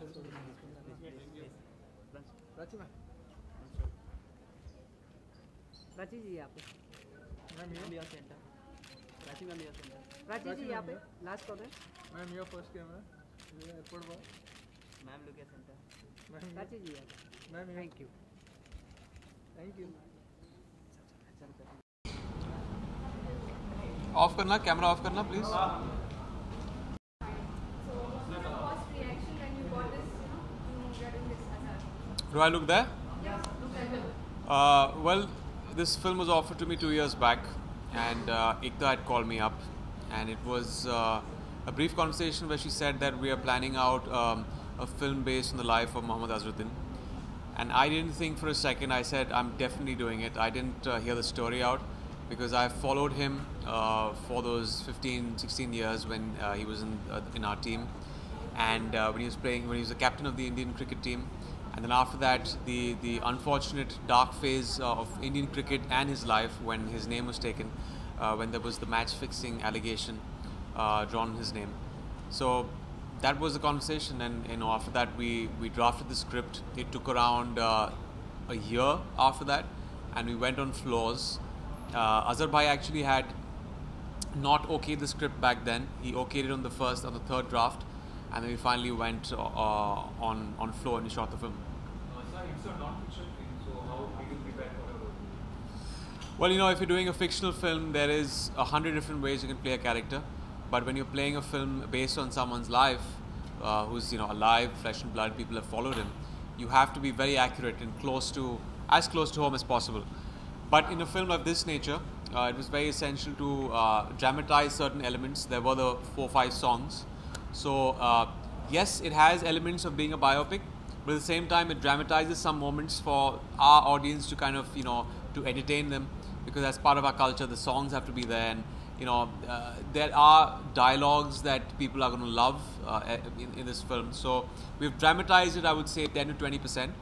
प्राची जी यहाँ पे। Ma'am your centre. Prachi ma'am your centre. Prachi ji यहाँ पे last corner. Ma'am your first camera. Airport boy. Ma'am look at centre. Ma'am Prachi ji यहाँ पे। Ma'am thank you. Thank you. Off करना, camera off करना please. Do I look there? Yes, look like that. Well, this film was offered to me 2 years back, and Ekta had called me up, and it was a brief conversation where she said that we are planning out a film based on the life of Muhammad Azharuddin. And I didn't think for a second. I said, I'm definitely doing it. I didn't hear the story out because I followed him for those 15, 16 years when he was in our team, and when he was the captain of the Indian cricket team. And then after that, the unfortunate dark phase of Indian cricket and his life when his name was taken, when there was the match-fixing allegation drawn on his name. So that was the conversation, and after that we drafted the script. It took around a year after that, and we went on floors. Azhar bhai actually had not okayed the script back then. He okayed it on the third draft, and then we finally went on floor and we shot the film. Sir, it's a non-fiction film, so how do you prepare for a role? Well, if you're doing a fictional film, there is 100 different ways you can play a character. But when you're playing a film based on someone's life, who's alive, flesh and blood, people have followed him, you have to be very accurate and as close to home as possible. But in a film of this nature, it was very essential to dramatize certain elements. There were the 4 or 5 songs. So yes, it has elements of being a biopic, but at the same time it dramatizes some moments for our audience to kind of to entertain them, because as part of our culture the songs have to be there, and there are dialogues that people are going to love in this film. So we've dramatized it, I would say 10 to 20%,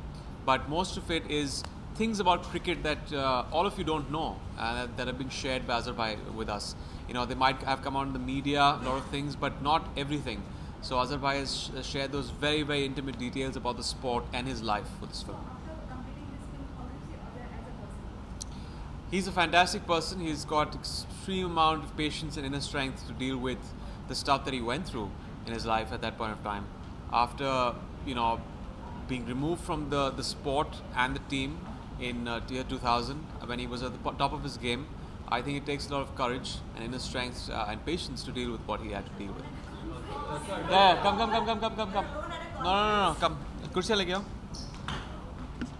but most of it is things about cricket that all of you don't know, that have been shared by Azhar bhai with us. They might have come out in the media, a lot of things, but not everything. So Azhar bhai has shared those very, very intimate details about the sport and his life with this film. After completing this film, how do you see Azhar as a person? He's a fantastic person. He's got extreme amount of patience and inner strength to deal with the stuff that he went through in his life at that point of time. After, being removed from the sport and the team in year 2000, when he was at the top of his game, I think it takes a lot of courage and inner strength and patience to deal with what he had to deal with. Yeah, come. No, come. Kursiya lege aao.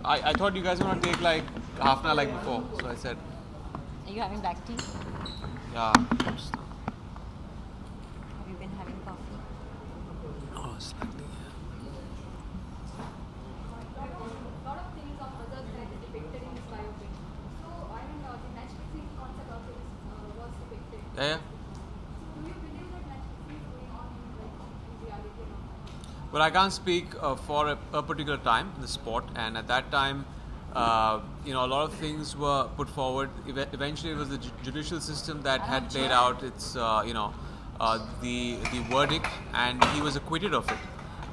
I thought you guys were going to take like half an hour like before, so I said. Are you having black tea? Yeah. Have you been having coffee? Oh, slightly. Lot of things of Azhar's life is depicted in this biopic. So, the match-fixing concept also was depicted. Yeah. So, do you believe that match-fixing is going on in reality now? Well, I can't speak for a particular time in the sport, and at that time, a lot of things were put forward. Eventually, it was the judicial system that had played out its, the verdict, and he was acquitted of it.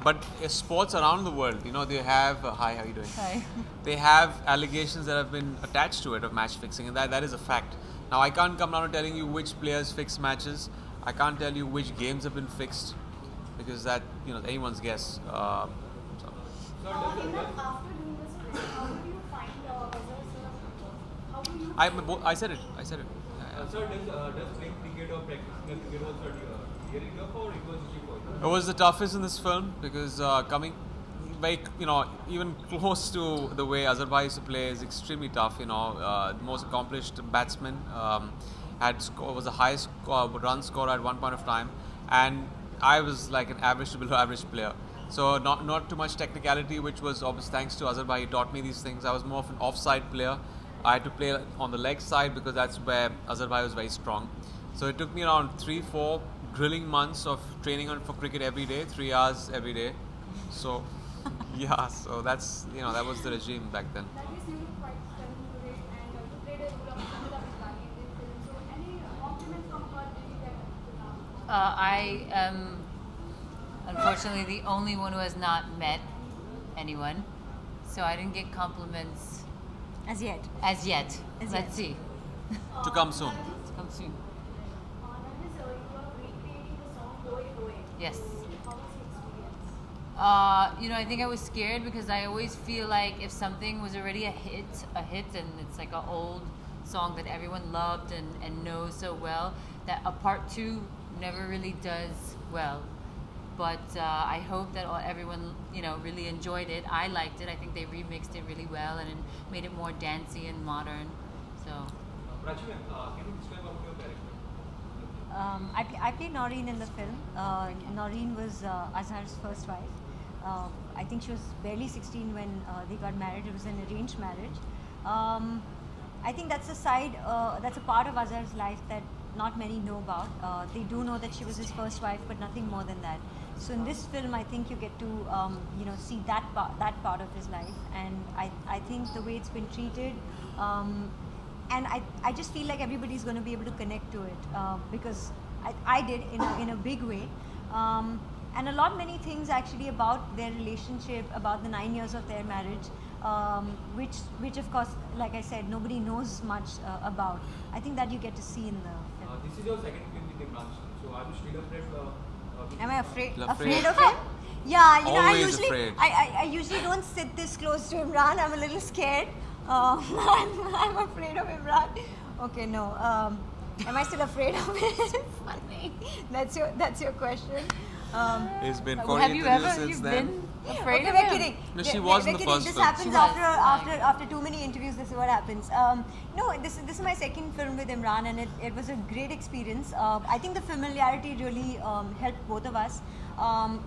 But sports around the world, they have hi, how are you doing? Hi. They have allegations that have been attached to it of match fixing, and that is a fact. Now, I can't come down to telling you which players fix matches. I can't tell you which games have been fixed, because that anyone's guess. After doing this film, how do you find Azhar's? I said it. Sir, does playing cricket or practicing cricket was really tough, or it was easy for you? It was the toughest in this film because coming very, even close to the way Azhar bhai used to play is extremely tough. The most accomplished batsman was the highest run scorer at one point of time, and I was like an average to below average player. So not too much technicality, which was obvious thanks to Azhar bhai. He taught me these things. I was more of an offside player. I had to play on the leg side because that's where Azhar bhai was very strong. So it took me around 3-4 drilling months of training for cricket every day, 3 hours every day. So yeah, so that's that was the regime back then. That is, you look quite stunning today, and you played a role of Amrita in this film. So, any compliments from her did you get up to now? I am unfortunately the only one who has not met anyone. So I didn't get compliments As yet. as yet. As Let's yet. see. To come soon. Come soon. Nargis, you are recreating the song Boy Boy. Yes. How was the experience? I think I was scared because I always feel like if something was already a hit, and it's like an old song that everyone loved and knows so well, that a part 2 never really does well. But I hope that everyone, really enjoyed it. I liked it. I think they remixed it really well and made it more dancey and modern. So. Prachi, can you describe about your character? I played Noreen in the film. Noreen was Azhar's first wife. I think she was barely 16 when they got married. It was an arranged marriage. I think that's a side, that's a part of Azhar's life that not many know about. They do know that she was his first wife, but nothing more than that. So in this film, I think you get to see that part of his life, and I think the way it's been treated. And I just feel like everybody's going to be able to connect to it because I did in a big way. And many things actually about their relationship, about the 9 years of their marriage, which of course, like I said, nobody knows much about. I think that you get to see in the film. This is your second film with Emraan Hashmi. So are you still afraid? Am I afraid Afraid. of him? Yeah, Always afraid. I usually don't sit this close to Emraan. I'm a little scared. I'm afraid of Emraan. Okay, no. Am I still afraid of him? Funny. That's your question. It's been Have 40 you years ever since you've then. been afraid Okay, of we're him? kidding. No, she We're was in the kidding. first This film. happens She was. after too many interviews. This is what happens. No, this is my second film with Emraan, and it was a great experience. I think the familiarity really helped both of us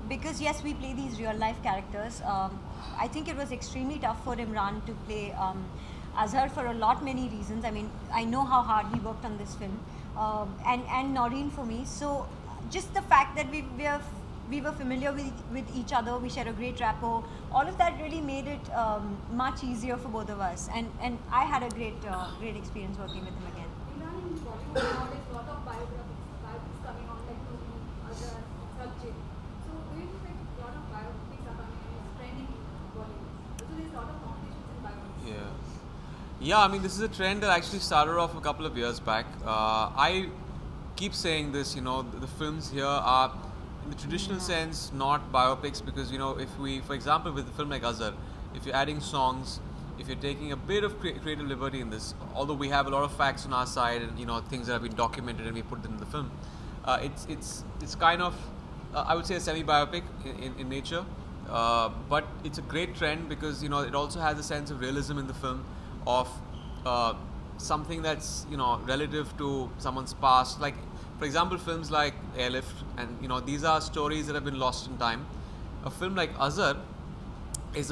because yes, we play these real life characters. I think it was extremely tough for Emraan to play Azhar for many reasons. I mean, I know how hard he worked on this film, and Noreen for me. So just the fact that we were familiar with each other, we shared a great rapport. All of that really made it much easier for both of us, and I had a great experience working with him again. Emraan, in Bollywood now there's a lot of biopics coming on, like Movie, Azhar, Prachi. So do you think like a lot of biopics are coming and it's trending in Bollywood? So there's a lot of competitions in biopics. Yeah, I mean, this is a trend that actually started off a couple of years back. I keep saying this, the films here are, in the traditional sense, not biopics because, if we, for example, with a film like Azhar, if you're adding songs, if you're taking a bit of creative liberty in this, although we have a lot of facts on our side and, things that have been documented and we put them in the film, it's kind of, I would say, a semi-biopic in nature. But it's a great trend because, it also has a sense of realism in the film of something that's, relative to someone's past. Like, for example, films like Airlift, and, these are stories that have been lost in time. A film like Azhar is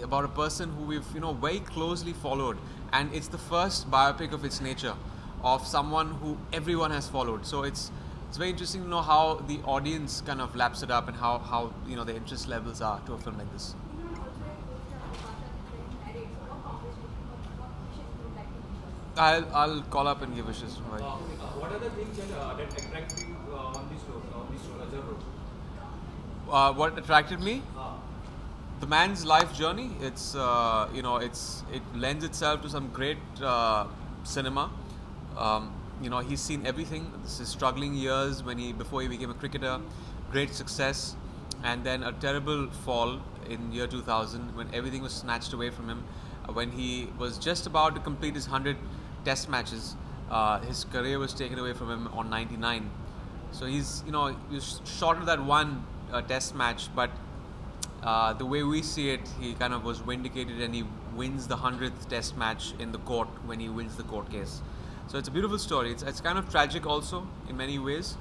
about a person who we've, very closely followed. And it's the first biopic of its nature, of someone who everyone has followed. So it's very interesting to know how the audience kind of laps it up and how the interest levels are to a film like this. I'll call up and give wishes. Right. What are the things that attract you on this role, Azhar role? What attracted me? The man's life journey. It lends itself to some great cinema. He's seen everything. This is struggling years before he became a cricketer, great success, and then a terrible fall in year 2000 when everything was snatched away from him. When he was just about to complete his 100 test matches, his career was taken away from him on 99. So he's short of that one test match, but the way we see it, he kind of was vindicated and he wins the 100th test match in the court when he wins the court case. So it's a beautiful story. It's kind of tragic also in many ways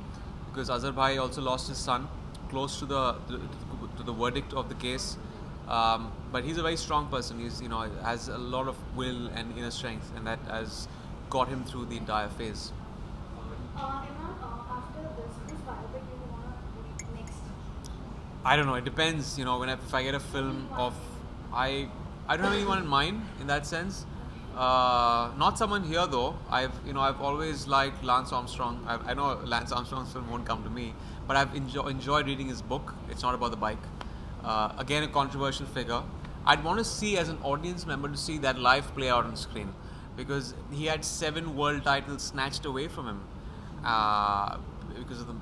because Azhar Bhai also lost his son close to the verdict of the case. But he's a very strong person. He's has a lot of will and inner strength, and that has got him through the entire phase. Emraan, after this biopic you want to do next? I don't know. It depends. If I get a film of, I don't have anyone in mind in that sense. Not someone here though. I've always liked Lance Armstrong. I know Lance Armstrong's film won't come to me, but I've enjoyed reading his book. It's not about the bike. Again, a controversial figure. I'd want to see, as an audience member, to see that live play out on screen, because he had 7 world titles snatched away from him because of the,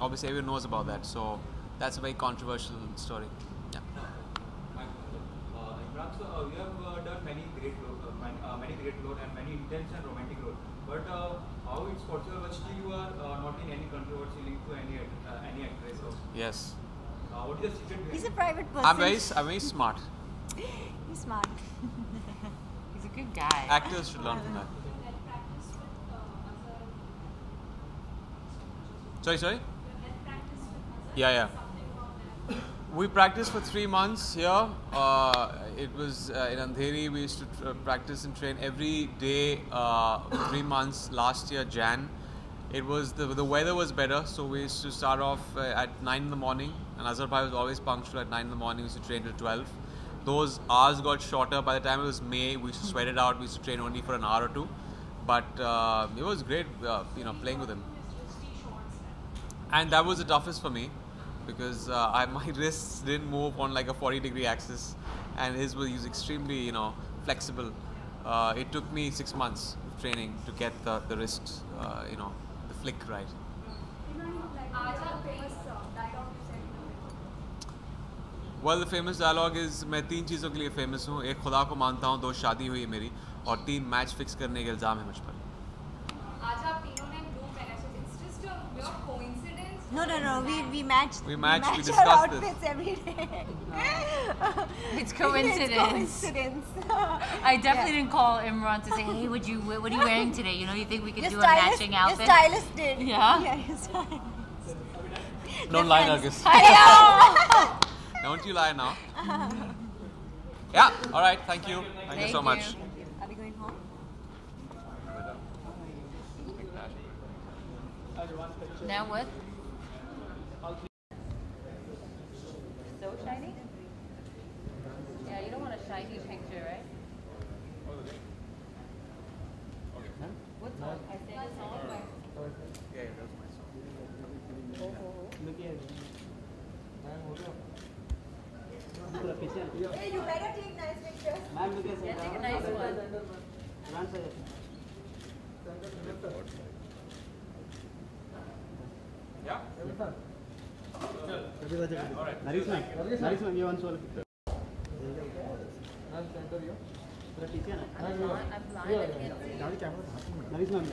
obviously everyone knows about that. So that's a very controversial story. Yeah. Imran, so you have done many great roles and many intense and romantic roles. But how it's possible? But still, you are not in any controversy linked to any actress. Or, Yes. what is the secret behind? He's a private person. I'm very smart. He's smart. He's a good guy. Actors should learn from that. And practice with Azhar. Sorry? And practice with Azhar. Yeah. Something about that. We practiced for 3 months here. It was in Andheri. We used to practice and train every day for 3 months. Last year, Jan. It was the weather was better, so we used to start off at 9 in the morning. And Azhar Bhai was always punctual at 9 in the morning. We used to train till 12. Those hours got shorter. By the time it was May, we used to sweat it out. We used to train only for an hour or two. But it was great, playing with him. And that was the toughest for me, because my wrists didn't move on like a 40-degree axis, and he was extremely, flexible. It took me 6 months of training to get the wrist, the flick right. Azhar famous dialogue you said in the film. Well, the famous dialogue is, मैं 3 चीज़ों के लिए famous हूँ. एक खुदा को मानता हूँ, 2 शादी हुई है मेरी, और 3 मैच फिक्स करने के इल्ज़ाम है मुझ पर. आज आप तीनों ने blue पहना है, so it's just a pure coincidence. No. We match. We match discussed our this. outfits every day. It's coincidence. It's coincidence. I definitely didn't call Imran to say, hey, what are you wearing today? You think we could Your do a matching outfit? Your stylist did. Yeah? Yeah, your stylist. Don't lie, Nargis. Hi. Don't you lie now. Yeah. All right. Thank you. Thank you so Thank much. you. Are we going home? Now what? So shiny? Yeah, you don't want a shiny picture, right? What song? I sang a song. Yeah, that was my song. Hey, you better take nice pictures. Yeah, take a nice one. Yeah. Nargis ma'am, you want to picture? I'm blind, I can't see. Nargis ma'am.